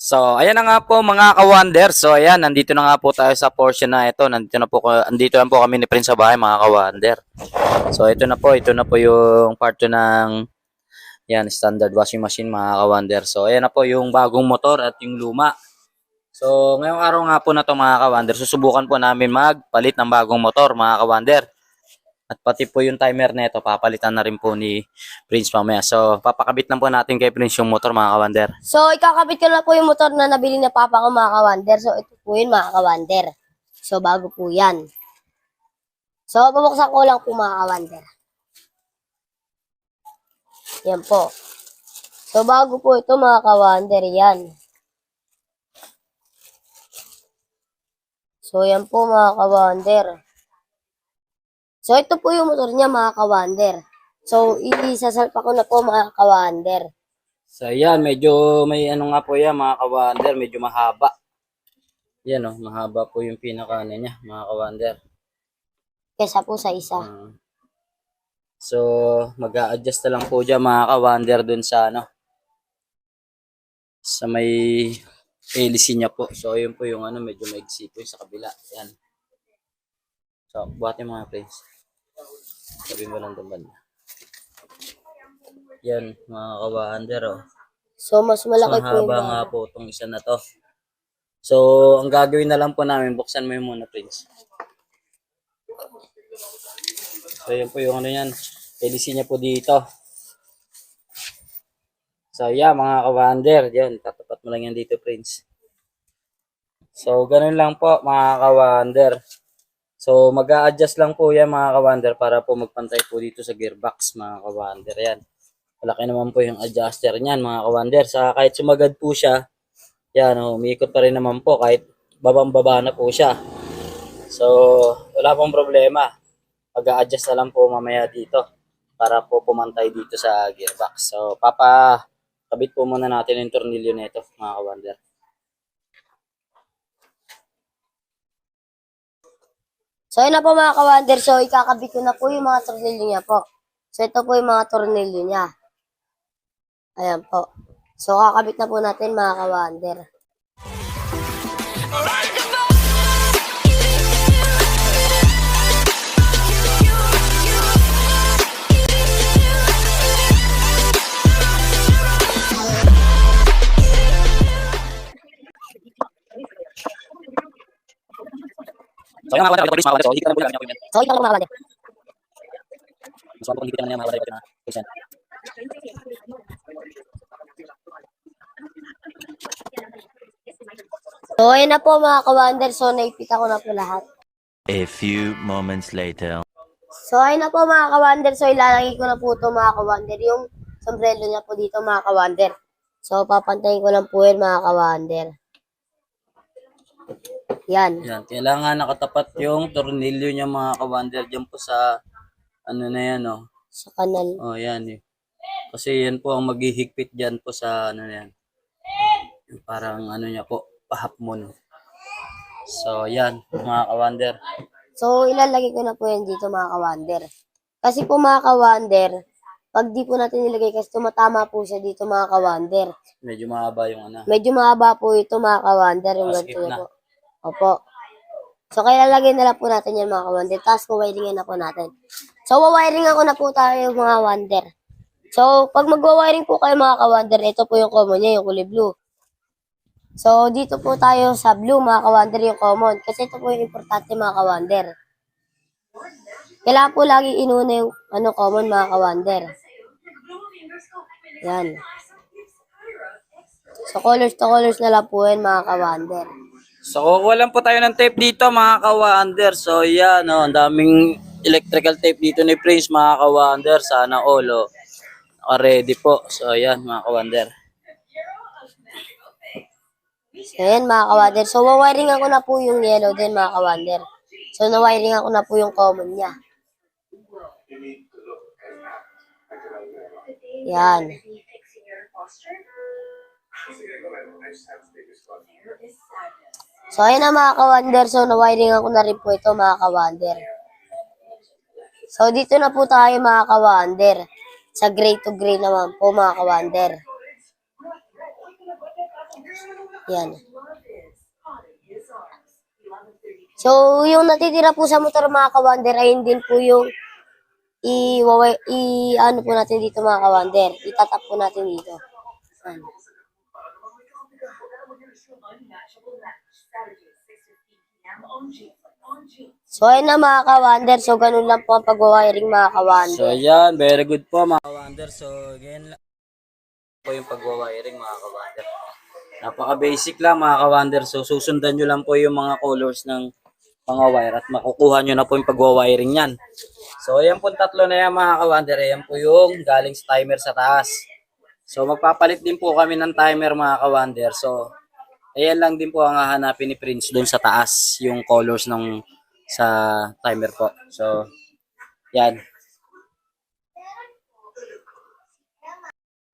So, ayan na nga po mga ka-wonder. So, ayan, nandito na nga po tayo sa portion na ito. Nandito na po kami ni Prince sa bahay mga ka-wonder. So, ito na po yung part 2 ng yan, standard washing machine mga ka-wonder. So, ayan na po yung bagong motor at yung luma. So, ngayong araw nga po na to mga ka-wonder, susubukan po namin magpalit ng bagong motor mga ka-wonder. At pati po yung timer nito, papalitan na rin po ni Prince mamaya. So, papakabit lang po natin kay Prince yung motor mga ka-wonder. So, ikakabit ko na po yung motor na nabili na papa ko mga kawander. So, ito po yun mga kawander. So, bago po yan. So, bubuksan ko lang po mga kawander. Yan po. So, bago po ito mga kawander, yan. So, yan po mga kawander. So, ito po yung motor niya mga kawander. So, isasalpa ko na po mga kawander. So yan, medyo may ano nga po yan mga ka-wonder, medyo mahaba. Yan oh, mahaba po yung pinaka niya mga ka-wonder. Kesa po sa isa. So mag-a-adjust na lang po dyan mga ka-wonder dun sa ano, sa may hélice niya po. So yun po yung ano, medyo maigsi po yung sa kabila. Yan. So buhatin mga friends. Sabi mo lang doon. Yan mga ka-wonder oh. So, mas malaki po yung Mahaba nga po itong isa na to. So, ang gagawin na lang po namin, buksan mo yung muna, Prince. So, yan po yung ano yan. Hélice niya po dito. So, yeah, mga ka-wonder. Yan, tatapat mo lang yan dito, Prince. So, ganun lang po, mga ka-wonder. So, mag-a-adjust lang po yan, mga ka-wonder, para po magpantay po dito sa gearbox, mga ka-wonder. Yan. Malaki naman po yung adjuster niyan mga ka-wonder. Sa kahit sumagad po siya, yan umiikot pa rin naman po kahit babang-baba na po siya. So, wala pong problema. Mag-a-adjust na lang po mamaya dito para po pumantay dito sa gearbox. So, papakabit po muna natin yung tornilyo nito mga ka-wonder. So, yun na po mga kawander. So, ikakabit ko na po yung mga tornilyo niya po. So, ito po yung mga tornilyo niya. Ayan po. So, kakabit na po natin mga kawander. So, yung mga ka-wonder, mga ka-wonder, so, hindi ka na po lang yung So, ito lang mga kawander. mas mapapang hindi ka naman yung mga ka-wonder na percent. So, ayan na po mga kawander. So, naipita ko na po lahat. A few moments later. So, ayun na po mga kawander. So, ilalagay ko na po ito mga kawander. Yung sombrero niya po dito mga kawander. So, papantayin ko lang po yun mga kawander. Yan. Yan, kailangan nakatapat yung tornilyo niya mga ka-wonder dyan po sa ano na yan oh. Sa kanal. Oh, yan eh. Kasi yan po ang maghihigpit dyan po sa ano na yan. Yung parang ano niya po, pahapmon. So, yan mga ka-wonder. So, ilalagay ko na po yan dito mga kawander. Kasi po mga kawander, pag di po natin nilagay kasi tumatama po siya dito mga kawander. Medyo mahaba yung ano. Medyo mahaba po ito mga kawander. Yung Skip ganito na. po. Opo. So, kaya lalagay na lang po natin yan mga kawander. Tapos, wawiringan na po natin. So, wawiringan ko na po tayo mga wander. So, pag magwawiring po kayo mga kawander, ito po yung common niya, yung kulay blue. So, dito po tayo sa blue mga kawander yung common. Kasi ito po yung importante mga kawander. Kailangan po lagi inuna yung common mga kawander. Yan. So, colors to colors na lang po yan mga kawander. So, kukuha lang po tayo ng tape dito mga ka-wonder. So, yan oh, ang daming electrical tape dito ni Prince mga ka-wonder. Sana all oh. Naka-ready po. So, yan mga ka-wonder. So, yan mga kawander. So, wawiring ako na po yung yellow din mga kawander. So, nawiring ako na po yung common niya. Yan. So, ayan na mga kawander. So, nawiring ako na rin po ito mga kawander. So, dito na po tayo mga kawander. Sa gray to gray naman po mga kawander. Yan. So, yung natitira po sa motor mga kawander, ayun din po yung ano po natin dito mga kawander. Itatap po natin dito. Yan. So, ayun na mga kawander. So, ganun lang po ang pag-wiring mga So kawander. ayan, very good po mga kawander. So again lang po yung pag-wiring mga kawander. Napaka-basic lang mga kawander. So susundan nyo lang po yung mga colors ng mga wire at makukuha nyo na po yung pag-wiring yan. So ayan po tatlo na yan mga kawander. Ayan po yung galing sa timer sa taas. So magpapalit din po kami ng timer mga kawander. So ayan lang din po ang hahanapin ni Prince doon sa taas. Yung colors ng sa timer po. So yan.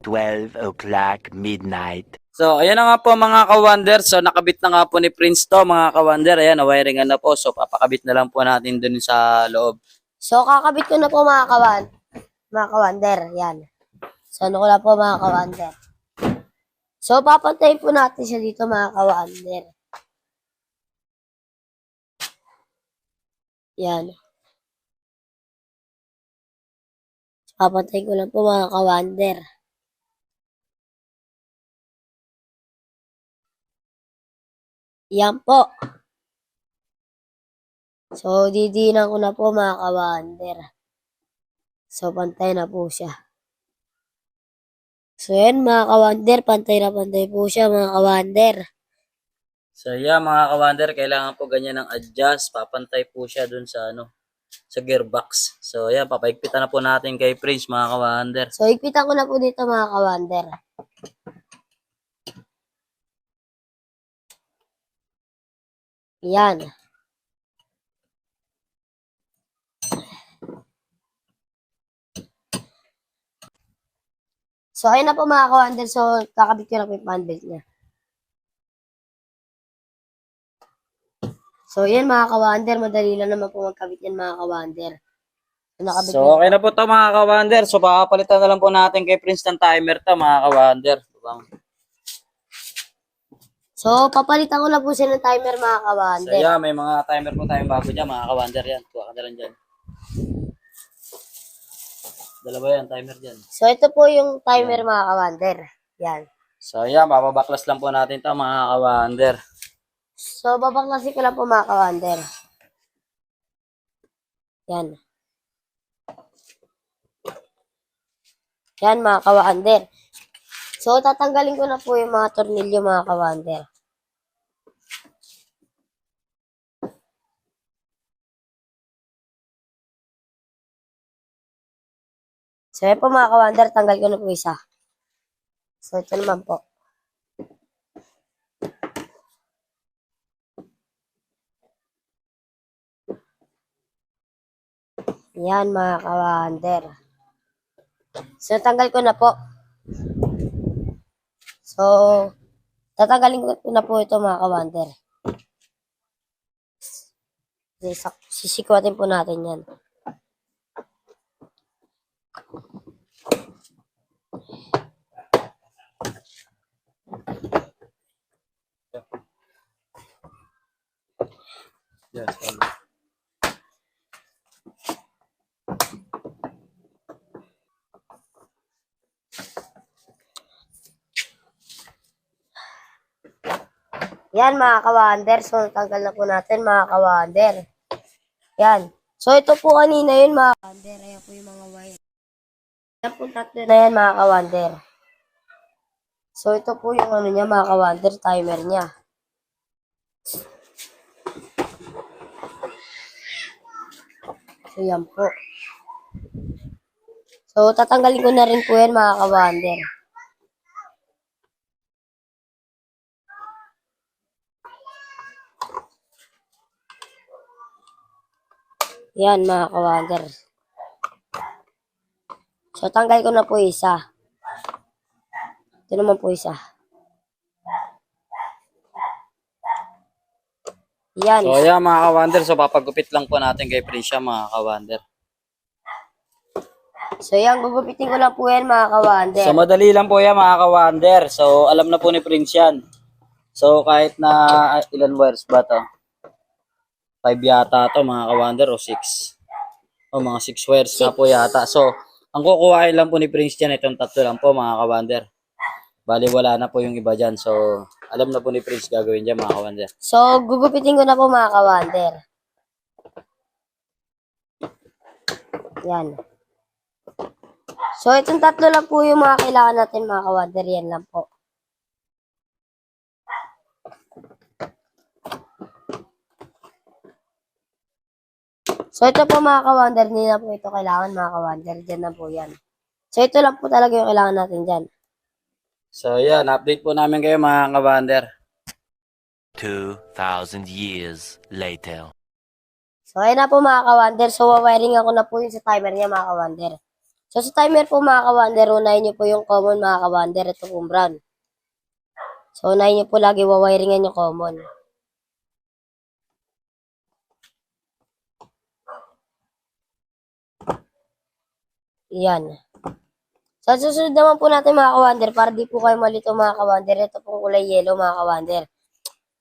12 o'clock midnight. So, ayan na nga po mga kawander. So, nakabit na nga po ni Prince to mga kawander. Ayan, na-wiringan na po. So, papakabit na lang po natin dun sa loob. So, kakabit ko na po mga kawander. Yan. So, ano ko na po mga kawander. So, papantayin po natin siya dito mga kawander. Yan. Papantayin ko lang po mga kawander. Yan po. So, didinan ko na po mga kawander. So, pantay na po siya. So, yan mga kawander. Pantay na pantay po siya mga kawander. So, yeah mga kawander, kailangan po ganyan ng adjust. Papantay po siya dun sa sa gearbox. So, ayan, papaigpitan na po natin kay Prince mga kawander. So, ikpitan ko na po dito mga kawander. Yan. So, ayun na po mga kawander. So, kakabit ko na po yung fan belt niya. So, yan mga kawander. Madali lang naman po magkabit yan mga kawander. So, nakabit So, okay na po to mga kawander. So, papalitan na lang po natin kay Prince ng timer to mga kawander. So, papalitan ko na po siya ng timer mga So, kawander. yeah, may mga timer po tayong bago dyan mga kawander yan. Kuha ka na lang dyan. Dalawa yan, timer dyan. So, ito po yung timer mga kawander. Yan. So, yeah, mapabaklas lang po natin to mga kawander. So, babaklasin ko lang po mga kawander. Yan. Yan mga kawander. So, tatanggalin ko na po yung mga tornilyo mga kawander. So, yan po mga kawander, tanggal ko na po isa. So, ito naman po. Yan mga kawander. So, tanggal ko na po. So, tatanggalin ko na po ito mga kawander. Sisikwatin po natin yan. Yes, Yan mga kawander. So, tanggal na po natin mga kawander. Yan. So, ito po kanina yun mga kawander. Ayan po yung mga wire. Yan po tatlo na yan mga kawander. So, ito po yung ano niya mga kawander, timer niya. So, yan po. So, tatanggalin ko na rin po yan mga kawander. Yan mga kawander. So, tanggal ko na po isa. Ito naman po isa. Yan. So, yeah, mga kawander. So, papagupit lang po natin kay Prince siya, mga kawander. So, yan. Gugupitin ko lang po yan, mga kawander. So, madali lang po yan, mga kawander. So, alam na po ni Prince yan. So, kahit na ilan wires ba to? 5 yata to mga ka-wonder o 6. O mga 6 wires na po yata. So, ang kukuhain lang po ni Prince dyan, itong tatlo lang po mga ka-wonder. Bali, wala na po yung iba dyan. So, alam na po ni Prince gagawin dyan mga ka-wonder. So, gugupitin ko na po mga ka-wonder. Yan. So, itong tatlo lang po yung mga kailangan natin mga ka-wonder. Yan lang po. So, ito po mga ka-wonder. Hindi na po ito kailangan mga ka-wonder. Diyan na po yan. So, ito lang po talaga yung kailangan natin dyan. So, yan. Update po namin kayo mga ka-wonder. 2,000 years later. So, ayan na po mga ka-wonder. So, wawiring ako na po yun sa timer niya mga ka-wonder. So, sa timer po mga ka-wonder, unahin nyo po yung common mga ka-wonder. Ito pong brown. So, unahin nyo po lagi wawiringan yung common. Yan. So, susunod naman po natin mga ka-wonder, para di po kayo malito mga ka-wonder. Ito pong kulay yellow mga ka-wonder.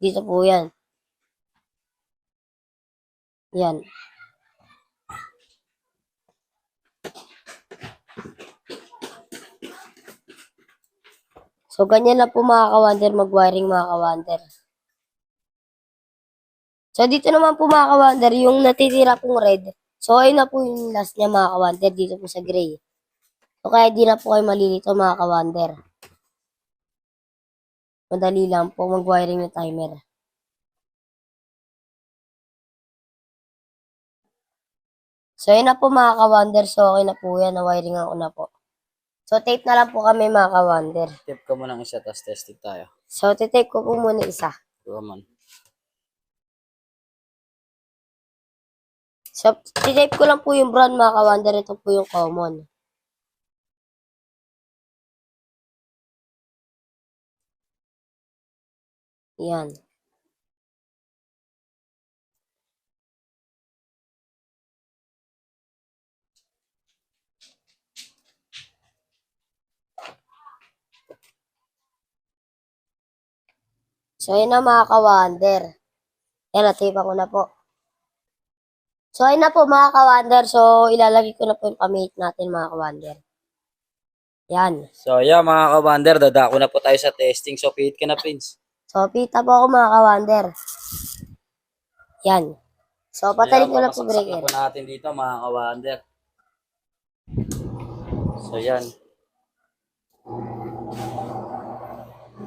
Dito po yan. Yan. So, ganyan na po mga ka-wonder, mag-wiring mga ka-wonder. So, dito naman po mga ka-wonder, yung natitira pong red. So, ayun na po yung last niya mga ka-wonder, dito po sa gray. So, kaya di na po kayo malilito mga ka-wonder. Madali lang po mag-wiring ng timer. So, ayun na po mga ka-wonder. So, okay na po yan. Na-wiring ako na po. So, tape na lang po kami mga ka-wonder. Tip ko muna ng isa, tapos testing tayo. So, titape ko po muna isa. Come on. So, titape ko lang po yung brown mga ka-wonder. Ito po yung common. Yan. So, ayun na mga ka-wonder. Yan, natipan ko na po. So, ayun na po mga ka-wonder. So, ilalagay ko na po yung pamate natin mga ka-wonder. Yan. So, yeah mga ka-wonder, dadako na po tayo sa testing. So, pihit ka na, Prince. So, pita po ako mga ka-wonder. Yan. So, patayin ko na po papasaksak breaker. na po natin dito mga ka-wonder. So, yan.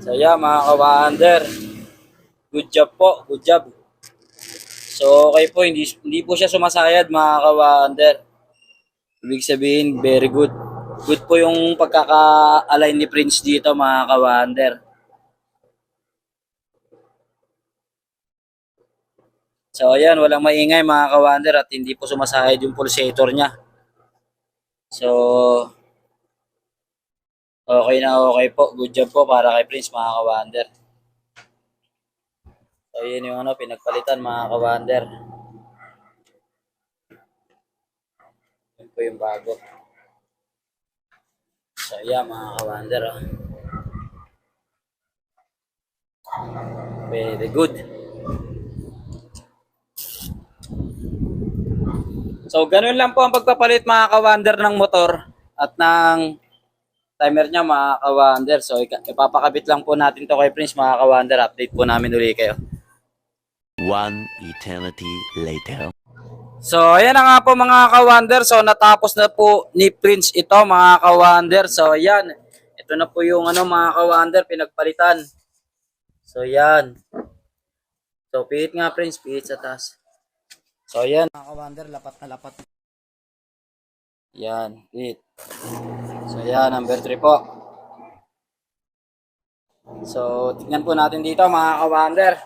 So, yeah mga ka-wonder. Good job po, good job. So, okay po, hindi po siya sumasayad mga ka-wonder. Ibig sabihin, very good. Good po yung pagkaka-align ni Prince dito mga ka-wonder. So, ayan, walang maingay mga ka-wonder at hindi po sumasayad yung pulsator niya. So, okay na okay po. Good job po para kay Prince mga ka-wonder. So, yun yung pinagpalitan mga ka-wonder. Yun po yung bago. So, yeah mga ka-wonder. Very good. So, ganun lang po ang pagpapalit mga ka-wonder ng motor at ng timer niya mga ka-wonder. So, ipapakabit lang po natin to kay Prince mga ka-wonder. Update po namin ulit kayo. One eternity later. So, ayan na nga po mga ka-wonder. So, natapos na po ni Prince ito mga ka-wonder. So, ayan. Ito na po yung mga ka-wonder pinagpalitan. So, ayan. So, pihit nga Prince. Pihit sa taas. So, ayan mga ka-wonder. Lapat na lapat. Yan. Pihit. So, ayan. Number 3 po. So, tignan po natin dito mga ka-wonder.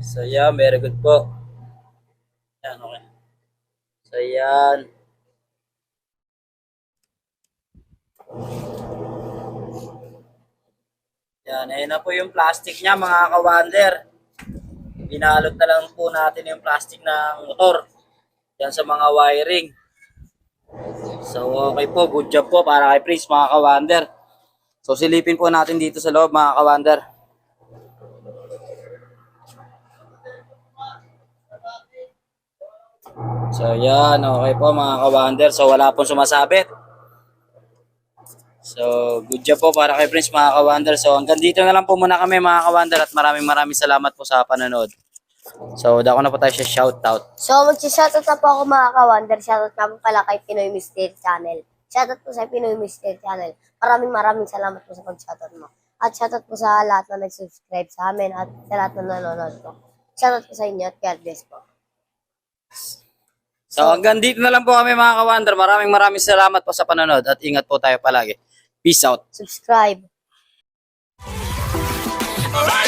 So, ayan. Very good po. Yan, okay. So, yan. Yan, ayun na po yung plastic niya mga ka-wonder. Binalot na lang po natin yung plastic ng motor. Yan sa mga wiring. So, okay po. Good job po para kay Prince mga ka-wonder. So, silipin po natin dito sa loob mga ka-wonder. So yan, okay po mga ka-wonder. So wala pong sumasabit. So good job po para kay Prince mga ka-wonder. So hanggang dito na lang po muna kami mga ka-wonder at maraming salamat po sa panonood. So dako na po tayo sa shoutout. So, mag-shoutout na po ako mga ka-wonder. Shoutout na po pala kay Pinoy Mystery Channel. Shoutout po sa Pinoy Mystery Channel. Maraming salamat po sa pag-shoutout mo. At shoutout po sa lahat na nag-subscribe sa amin at sa lahat na nanonood po. Shoutout po sa inyo at God bless po. So hanggang dito na lang po kami mga ka-wonder. Maraming salamat po sa panonood at ingat po tayo palagi. Peace out. Subscribe. Alright.